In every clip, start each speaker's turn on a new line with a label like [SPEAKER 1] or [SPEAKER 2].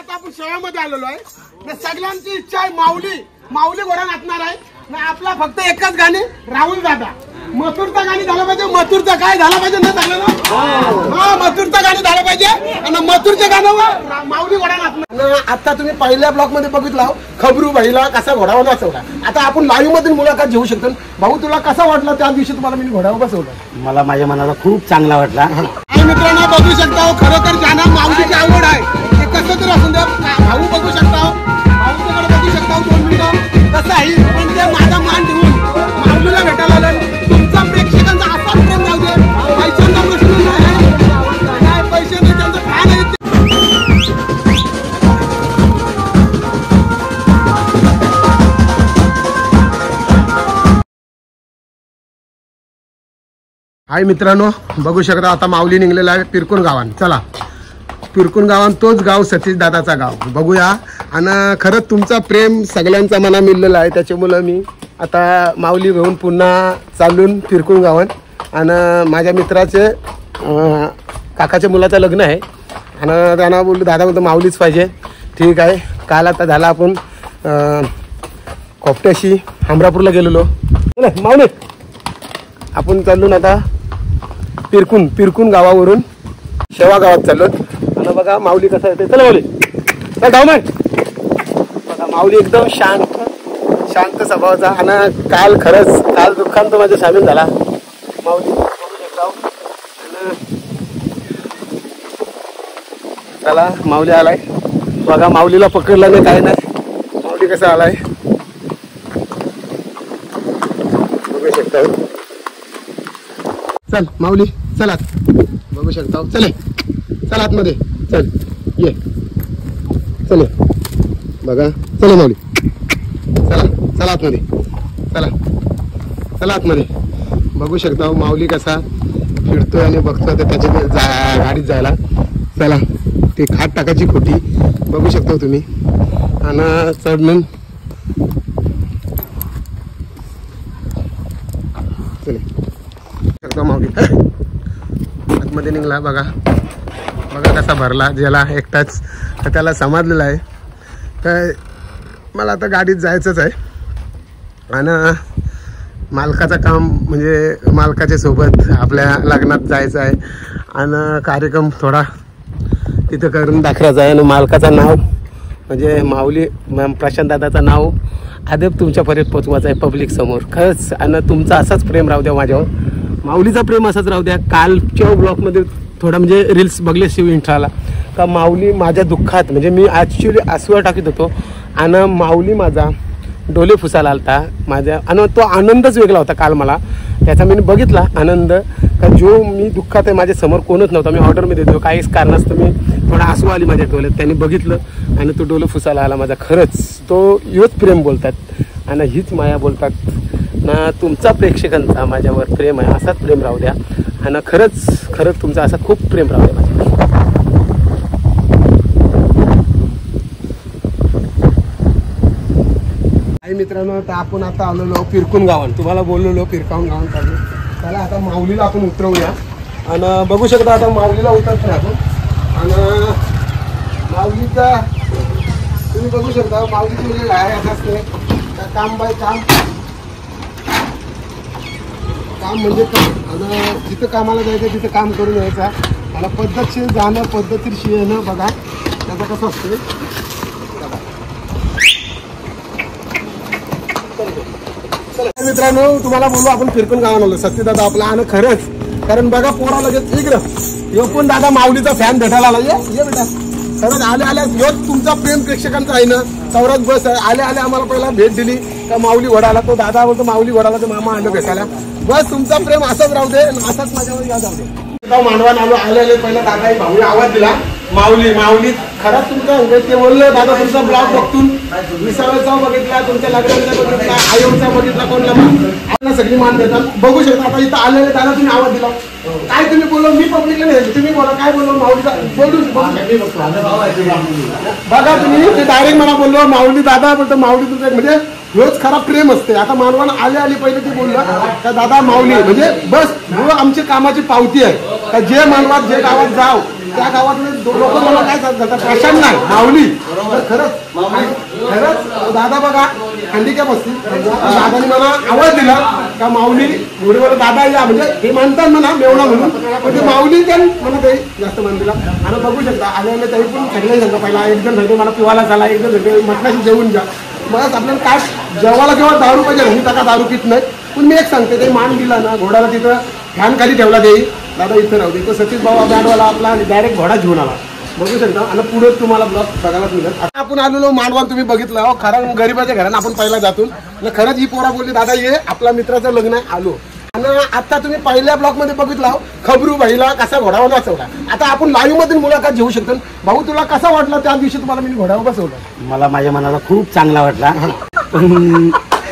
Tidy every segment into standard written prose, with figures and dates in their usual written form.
[SPEAKER 1] आता आपण शेवामध्ये आलेलो आहे. सगळ्यांची इच्छा आहे माऊली घोडा नाचणार आहे. आपला फक्त एकच गाणे राहुल दादा मथुरचं गाणी झालं पाहिजे. मथुरचं काय झालं पाहिजे ना सगळ्यांना. हा मथुरचं गाणी झालं पाहिजे आणि मथुरच्या गाण्यावर माऊली घोडा नाचणार. आता तुम्ही पहिल्या ब्लॉक मध्ये बघितला खबरू भाईला कसा घोडावर नाचवला. आता आपण लाईव्ह मधून मुलाखत घेऊ शकतो. भाऊ तुला कसा वाटला त्या दिवशी तुम्हाला मी घोड्यावर बसवलं.
[SPEAKER 2] मला माझ्या मनाला खूप चांगला वाटला.
[SPEAKER 1] आणि मित्रांनो बघू शकता खरोखर ज्यांना माऊलीची आवड आहे ते कसं तरी असून द्या. भाऊ बघू शकता भाऊच्याकडे बघू शकता 2 मिनिटं कसं आहे म्हणजे माझा मान ठेवून माऊलीला भेटायला आलं. तुमचा प्रेक्षकांचा असा प्रेम जाऊ दे. पैशांचा प्रश्न नाही पैसे नाही त्यांचं काय नाही. हाय मित्रांनो बघू शकता आता माऊली निघलेला आहे पिरकुण गावान. चला पिरकुण गावान तोच गाव सतीश दादाचा गाव बघूया. आणि खरंच तुमचा प्रेम सगळ्यांचा मना मिळलेला आहे. त्याच्यामुळं मी आता माऊली घेऊन पुन्हा चालून पिरकुण गावान. आणि माझ्या मित्राचे काकाच्या मुलाचं लग्न आहे आणि त्यांना बोललो दादा बोलतो माऊलीच पाहिजे. ठीक आहे. काल आता झाला आपण खोपट्याशी हमरापूरला गेलेलो. माऊली आपण चालून आता पिरकुण गावावरून शेवा गावात चाललो. आणि बघा माऊली कसा येते. चला माऊली जाऊ मग. बघा माऊली एकदम शांत स्वभावाचा. आणि काल दुःखांत माझ्या सामील झाला माऊली. चला माऊली आलाय बघा. माऊलीला पकडला नाही काय नाही. माऊली कसा आलाय बघू शकता. चल माऊली चला बघू शकता. चल आतमध्ये चल ये चल बघा. चला माऊली चला आतमध्ये चला आतमध्ये बघू शकता. माऊली कसा फिरतोय आणि बघतोय तर त्याच्या गाडीत जायला. चला ती खाट टाकायची खोटी बघू शकता तुम्ही. आणि चढणून माऊली आतमध्ये निघला बघा. कसा भरला ज्याला एकटाच त्याला समजलेला आहे तर मला आता गाडीत जायचंच आहे. आणि मालकाचं काम म्हणजे मालकाच्या सोबत आपल्या लग्नात जायचं आहे. आणि कार्यक्रम थोडा तिथं करून दाखवायचा आहे. आणि मालकाचं नाव म्हणजे माऊली प्रशांत दादाचं नाव अदेब तुमच्यापर्यंत पोचवायचं आहे पब्लिक समोर. खरंच आणि तुमचा असाच प्रेम राहू द्या माझ्यावर. माऊलीचा प्रेम असाच राहू द्या. कालच्या ब्लॉगमध्ये थोडा म्हणजे रील्स बघले शिव इंट्राला का माऊली माझ्या दुःखात म्हणजे मी ॲक्च्युली आसुवा टाकीत होतो आणि माऊली माझा डोले फुसायला आलता माझ्या. आणि तो आनंदच वेगळा होता काल मला. त्याचा मी बघितला आनंद का जो मी दुःखात आहे माझ्या समोर कोणच नव्हता. मी ऑर्डरमध्ये देतो काहीच कारणास्तव मी थोडा आसू आली माझ्या डोळ्यात. त्यांनी बघितलं आणि तो डोले फुसायला आला माझा. खरंच तो योच प्रेम बोलतात आणि हीच माया बोलतात ना. तुमचा प्रेक्षकांचा माझ्यावर प्रेम आहे असाच प्रेम राहू द्या. आणि खरंच तुमचा असा खूप प्रेम राहू द्या माझ्यावर. मित्रांनो आता आपण आता आलेलो पिरकुण गावात. तुम्हाला बोललेलो पिरकाऊन गावात चालू. त्याला आता माऊलीला आपण उतरवूया. आणि बघू शकता आता माऊलीला उतरतो आपण. आणि माऊलीचा तुम्ही बघू शकता माऊलीची म्हणजे काय असते काम बाय काम म्हणजे काम. आणि जिथं कामाला जायचं तिथं काम करून यायचं. त्याला पद्धतशीर जाणं पद्धतशीर येणं बघा त्याचं कसं असते. मित्रांनो तुम्हाला बोललो आपण पिरकुण गावाला आलो. सत्य दादा आपला. आणि खरंच कारण बघा पोरा लगेच इकडं यो पण दादा माऊलीचा फॅन भेटायला आला. ये बेटा खरंच आल्या योच तुमचा प्रेम प्रेक्षकांचा आहे ना. चौरात बस आहे. आल्या आम्हाला पहिला भेट दिली का माऊली घोडाला. तो दादा बोलतो माऊली घोडाला तर मामा आलं भेटायला. बस तुमचा प्रेम असाच राहू दे असाच माझ्यावर या जाऊ दे. मांडवान आले पहिला दादा भाऊने आवाज दिला माऊली खरंच तुमचं ते बोललं दादा तुमचा ब्लॉग बघतून विसाव्याचा बघितला तुमच्या लग्नाचा बघितला आयोचा बघितला कोणला सगळी मान देतात. बघू शकता आता इथं आलेले दादा तुम्ही आवाज दिला काय तुम्ही बोललो मी पब्लिकला नाही तुम्ही बोला काय बोललो माऊलीचा बोलू बघा तुम्ही ते डायरेक्ट मला बोललो माऊली दादा बोलतो माऊली तुमचं म्हणजे रोज खरा प्रेम असते. आता मानवानं आली पहिले ते बोललं का दादा माऊली म्हणजे बस आमची कामाची पावती आहे का जे मानवात जे गावात जाव त्या गावातले लोक मला काय सांगतात प्रशांत नाही माऊली तर खरंच दादा बघा हँडिकॅप असतील दादानी मला आवाज दिला का माऊली घोडेवर दादा या म्हणजे हे म्हणतात म्हणा मेवणा म्हणून पण ते माऊली त्या मला ते जास्त मान दिला आणि बघू शकता आल्याने तरी पण सगळे सांगा पहिला एक जण सांगते मला पिवायला झाला एक जण सांगते मटणाशी जेवून जा बस आपल्याला काय जेवायला केव्हा दारू पाहिजे मी टाका दारू पित नाही पण मी एक सांगते ते मान दिला ना घोड्याला तिथं फॅन खाली ठेवला ते दादा इथं राहू दे तर सतीश बाबा बॅडवाला आपला डायरेक्ट घोडा घेऊन आला बघू शकता आणि पुढे तुम्हाला ब्लॉग बघायला मिळत आता आपण आलेलो मांडवान तुम्ही बघितलं हो खरं गरीबाच्या घरानं आपण पहिला जातून खरंच ही पोरा बोलली दादा ये आपल्या मित्राचं लग्न आहे आलो आणि आता तुम्ही पहिल्या ब्लॉग मध्ये बघितला खबरू भाईला कसा घोडावर बसवला आता आपण लाईव्ह मधील मुलाखत घेऊ शकतो भाऊ तुला कसा वाटला त्या दिवशी तुम्हाला मी घोड्यावर बसवलं
[SPEAKER 2] मला माझ्या मनाला खूप चांगला वाटला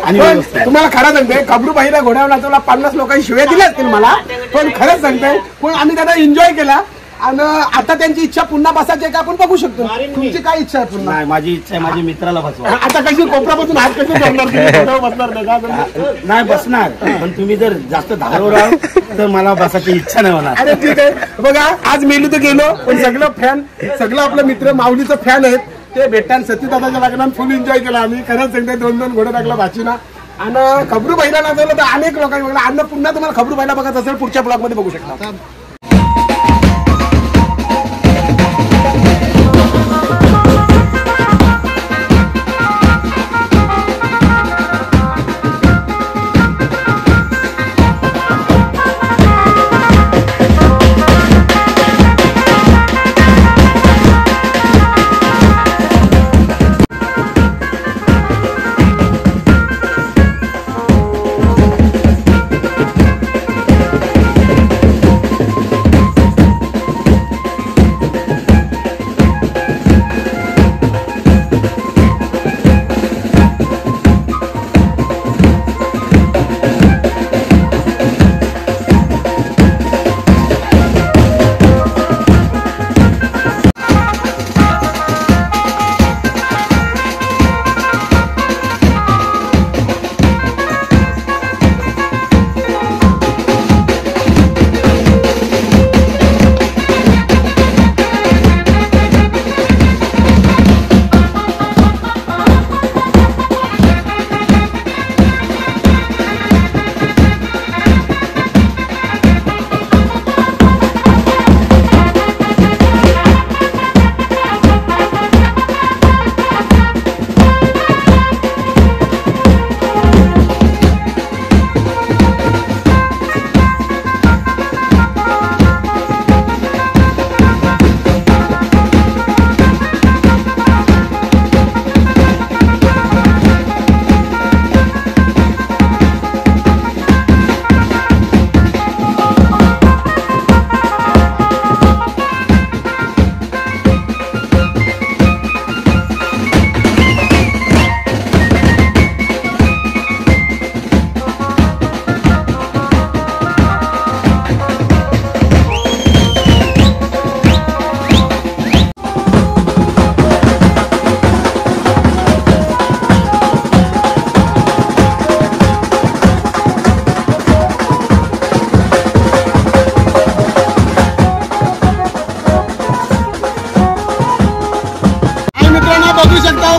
[SPEAKER 2] आणि
[SPEAKER 1] तुम्हाला खरं सांगते खबरू भाईला घोड्यावर नाचवला 50 लोकांनी शिव्या दिल्या असतील मला पण खरंच सांगते पण आम्ही त्यांना एन्जॉय केला आणि आता त्यांची इच्छा पुन्हा बसायची आहे का आपण बघू शकतो तुमची काय इच्छा आहे पुन्हा
[SPEAKER 2] नाही माझी इच्छा आहे माझी मित्राला बसवा
[SPEAKER 1] आता कशी कोपऱ्यापासून हात कसे बसणार
[SPEAKER 2] नाही बसणार पण तुम्ही जर जास्त धारो राहाल तर मला बसायची इच्छा नाही होणार
[SPEAKER 1] अरे ठीक आहे बघा आज मेलू तर गेलो पण सगळं आपलं मित्र माऊलीचं फॅन आहेत ते भेटतात सतीदादाच्या लग्नात फुल एन्जॉय केला आम्ही खरंच सांगते 2-2 घोडे टाकला भाचीना आणि खबरू भाईला नाचवलं तर अनेक लोकांनी बघला आणि पुन्हा तुम्हाला खबरू भाईला बघत असेल पुढच्या ब्लॉग मध्ये बघू शकता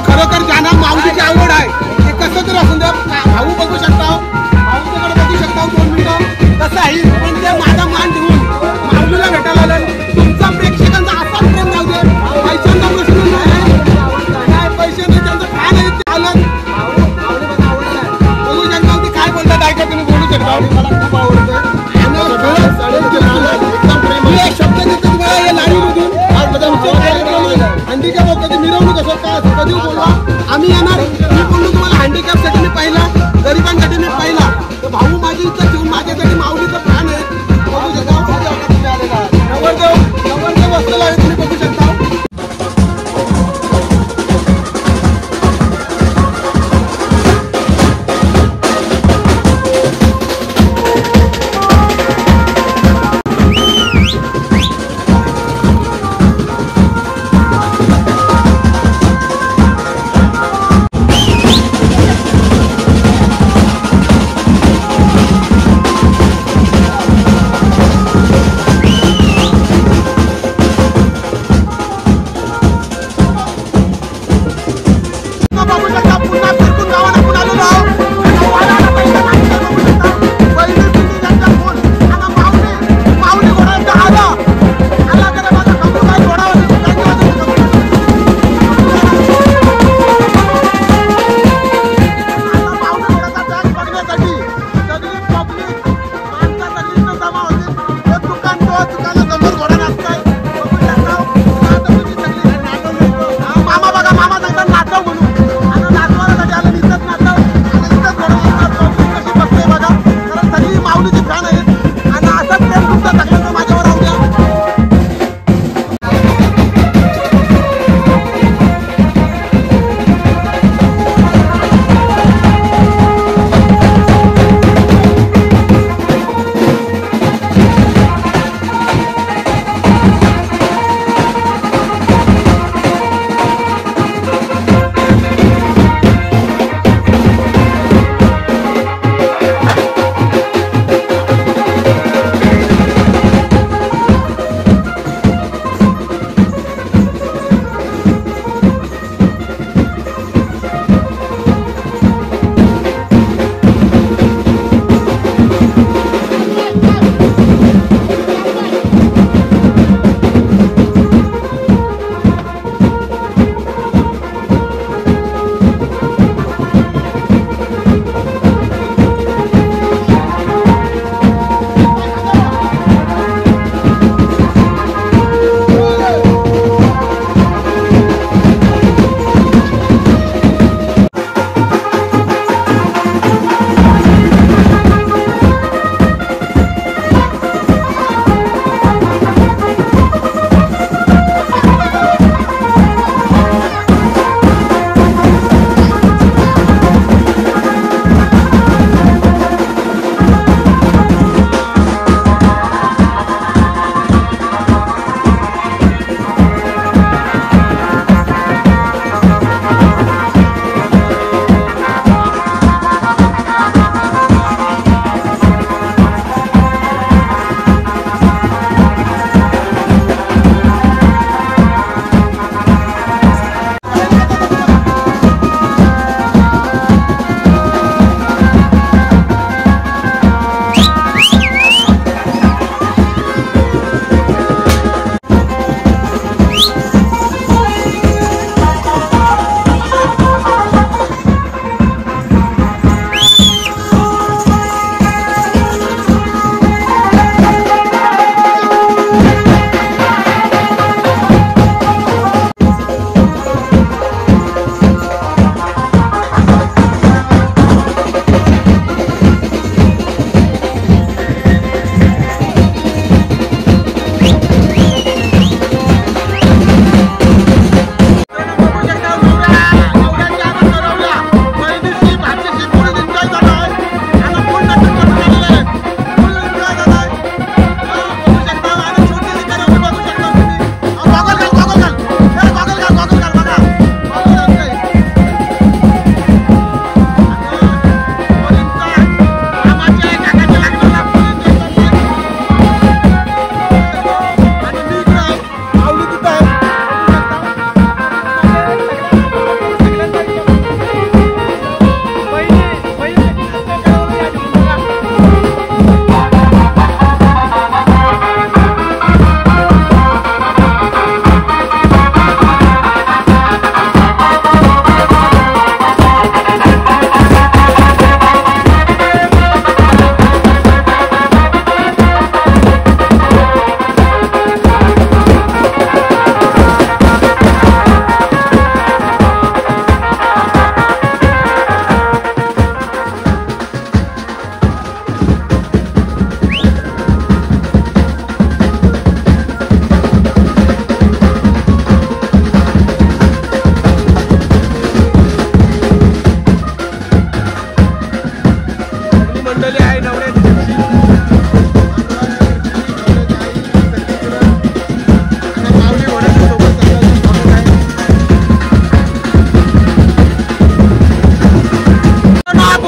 [SPEAKER 1] खरोखर ज्यांना माऊलीची आवड आहे ते कसं तर असून द्या भाऊ बघू शकता भाऊच्याकडे बघू शकता 2 मिनिटं कसं आहे पण ते माझा मान ठेवून माऊलीला भेटायला आलं तुमचा प्रेक्षकांचा असा प्रेम राहू दे पैशांचा प्रश्न नाही काय पैसे नाही त्यांचं काय नाही ते आलं बघू शकता ते काय बोलतात ऐका तुम्ही बोलू शकता मला खूप आवडतं एकदम प्रेम एक शब्द देतो तुम्हाला या लाडीमधून हँडिकॅप कधी मिरवणूक असो का कधी बोलवा आम्ही येणार मी बोललो तुम्हाला हँडिकॅप साठी मी पाहिला गरिबांसाठी मी पाहिला तर भाऊ माझी इच्छा ठेवून माझ्यासाठी माऊलीचं फॅन आहे बघू शकता नवरदेव बसलेला आहे तुम्ही बघू शकता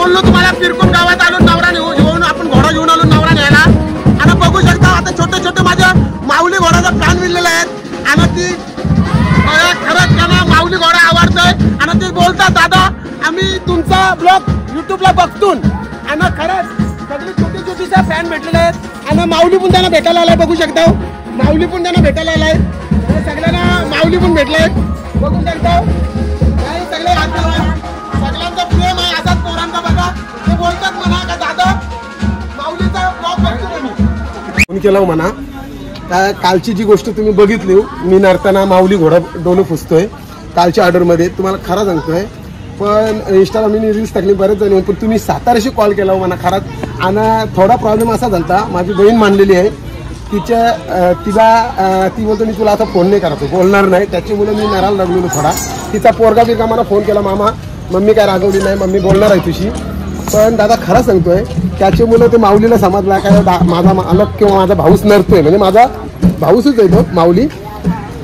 [SPEAKER 1] बोललो तुम्हाला फिरकून गावात आलो नवरा घेऊन आपण घोडा घेऊन आलो नवरा न्यायला आणि बघू शकता आता छोटे छोटे माझ्या माऊली घोडाचा फॅन मिळलेले आहेत आणि ती खरंच त्यांना माऊली घोडा आवडतोय आणि ते बोलतात दादा आम्ही तुमचा ब्लॉग युट्यूबला बघतून आणि खरंच सगळी छोटी छोटीचा फॅन भेटलेले आहेत आणि माऊली पण त्यांना भेटायला आलाय बघू शकता माऊली पण त्यांना भेटायला आलाय सगळ्यांना माऊली पण भेटले बघू शकता सगळे सगळ्यांचा प्रेम आहे असाच पोरांचा बघा ते बोलतात म्हणा का दादा माऊलीचा ब्लॉग बघतो फोन केला म्हणा त्या कालची जी गोष्ट तुम्ही बघितली मी नरताना माऊली घोडा डोलं पुसतोय कालच्या ऑर्डरमध्ये तुम्हाला खरं सांगतोय पण इंस्टाला मी रील्स टाकली बरेच जण पण तुम्ही साताराशी कॉल केला म्हणा खरंच आणि थोडा प्रॉब्लेम असा झाला माझी बहीण मांडलेली आहे ती बोलतो मी तुला आता फोन नाही करतो बोलणार नाही त्याच्यामुळे मी नराला लागलेलो थोडा तिचा पोरगा बिरगा मला फोन केला मामा मम्मी काय रागवली नाही मम्मी बोलणार आहे तुझी पण दादा खरं सांगतोय त्याच्यामुळे ते माऊलीला समजला काय माझा मालक किंवा माझा भाऊच नरतोय म्हणजे माझा भाऊसच आहे तो माऊली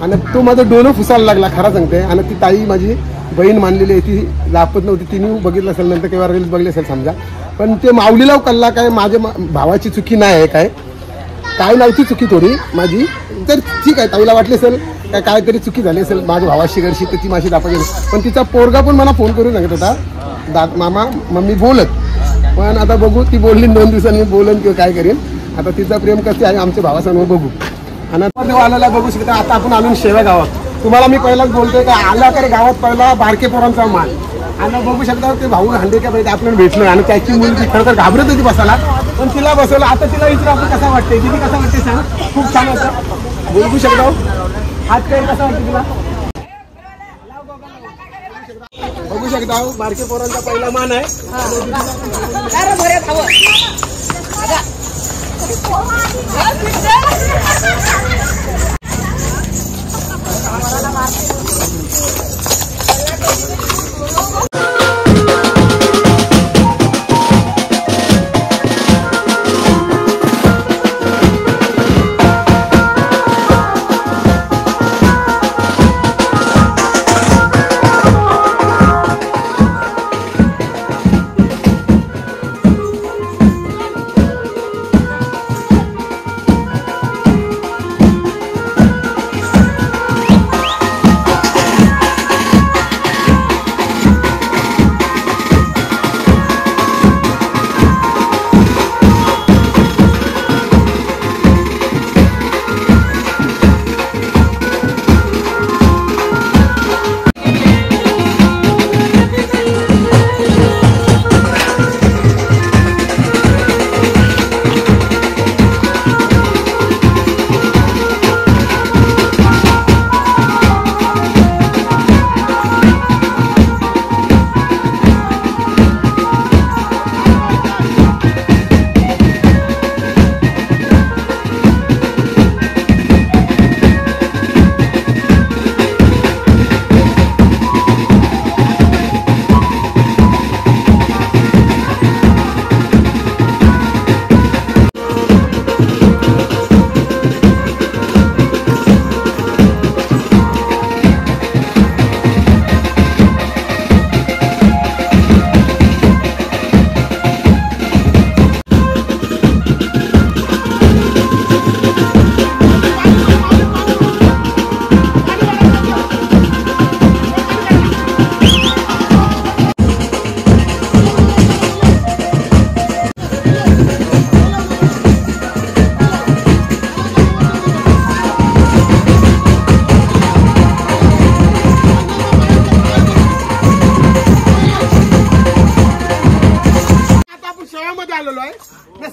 [SPEAKER 1] आणि तो माझं डोलं फुसायला लागला खरं सांगते आणि ती ताई माझी बहीण मानलेली आहे ती लापत नव्हती तिने बघितलं असेल नंतर किंवा रील्स बघले असेल समजा पण ते माऊलीला कळला काय माझ्या भावाची चुकी नाही आहे काय नव्हती चुकी थोडी माझी तर ठीक आहे ताईला वाटली असेल काय काहीतरी चुकी झाली असेल माझ्या भावाशी घरशी तर ती माझी दापा गेली पण तिचा पोरगा पण मला फोन करून सांगत होता मामा मम्मी बोलत पण आता बघू ती बोलली 2 दिवसांनी बोलन किंवा काय करेन आता तिचा प्रेम कसे आहे आमच्या भावासमोर बघू आणि आलेला बघू शकता आता आपण आलो शेव्या गावात तुम्हाला मी पहिलाच बोलतोय का आला तर गावात पहिला बारके पोरांचा मान आणि बघू शकता ते भाऊ हांडे का पाहिजे आपल्याला भेटलं आणि त्याची मुलगी खरं तर घाबरत होती बसायला पण तिला बसवलं आता तिला विचारू आपण कसा वाटते तिथे कसं वाटते सांग खूप छान होतं बघू शकता हात काय कसा वाटतं तुला बघू शकता बारके पोरांचा पहिला मान आहे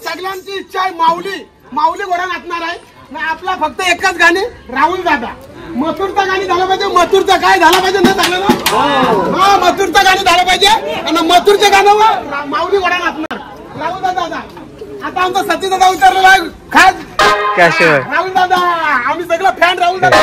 [SPEAKER 1] सगळ्यांची इच्छा आहे माऊली घोडा नाचणार आहे आपला फक्त एकच गाणे राहुल दादा मथुरचं गाणी झालं पाहिजे मथुरचं काय झालं पाहिजे ना सगळं हा मथुरचं गाणी झालं पाहिजे आणि मथुरच्या गाण्यावर माऊली घोडा नाचणार राहुल दादा आता आमचा सचिन दादा उतरलेला आहे खास राहुल दादा आम्ही सगळं फॅन राहुल दादा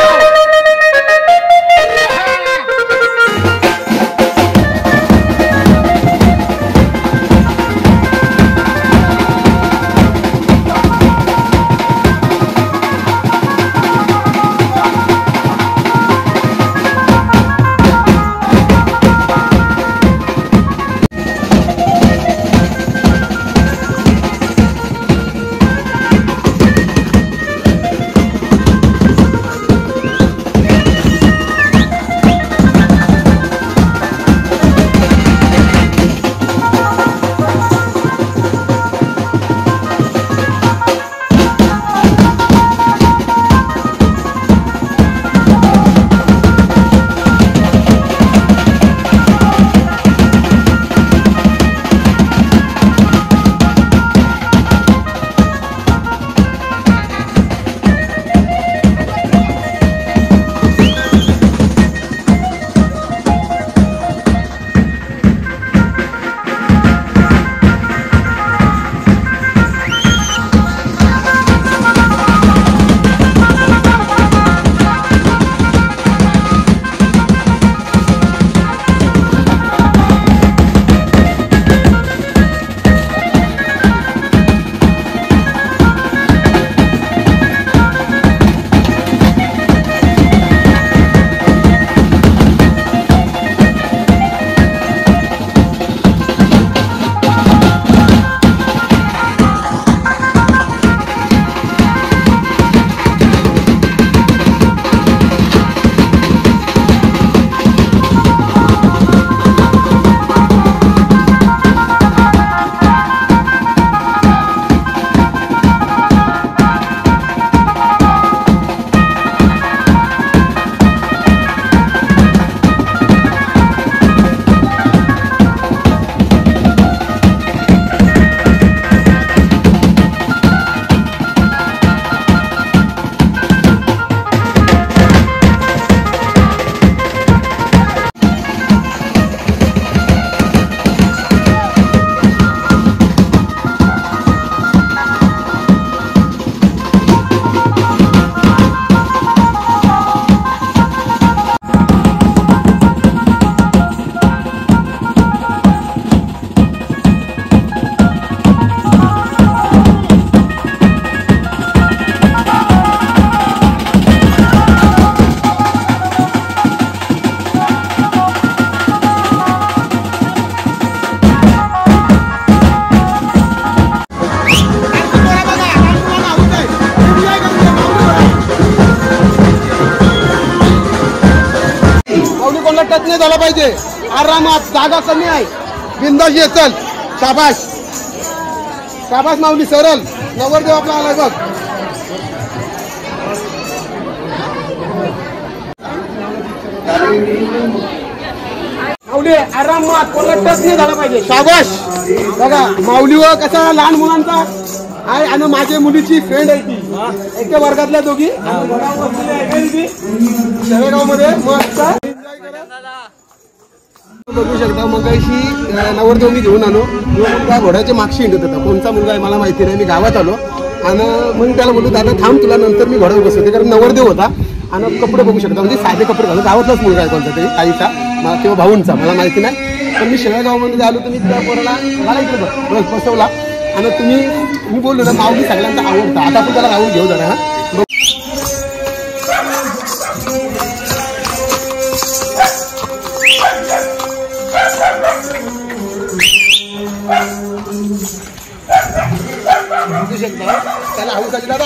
[SPEAKER 1] टच नाही झाला पाहिजे. आरामात, जागा कमी आहे, बिंदास ये, चल. शाबाश शाबाश माऊली, सरळ. नवरदेव आपला आलाय बघ. माऊली आरामात, कोणाला टच नाही झाला पाहिजे. शाबाश. बघा माऊलीवर कसा लहान मुलांचा आहे आणि माझ्या मुलीची फ्रेंड आहे ती, एका वर्गातल्या दोघी शेळगाव मध्ये मस्त एन्जॉय करा. बघू शकता मग अशी नवरदेव मी घेऊन आलो. त्या घोड्याच्या मागशी हिंडत होता. कोणता मुलगा आहे मला माहिती नाही. मी गावात आलो आणि मग त्याला बोलतो दादा थांब, तुला नंतर मी घोड्यावर बसवते. कारण नवरदेव होता आणि कपडे बघू शकता म्हणजे साधे कपडे घालून. गावातलाच मुलगा आहे कोणता तरी, आईचा किंवा भाऊंचा मला माहिती नाही. पण मी शेळगावमध्ये आलो तर मी त्या पोराला मला इकडे बसवला आणि मी बोललो ना माऊली सगळ्यांचा आवडता. आता आपण त्याला गावून घेऊ जरा. बघू शकता त्याला हौस दादा.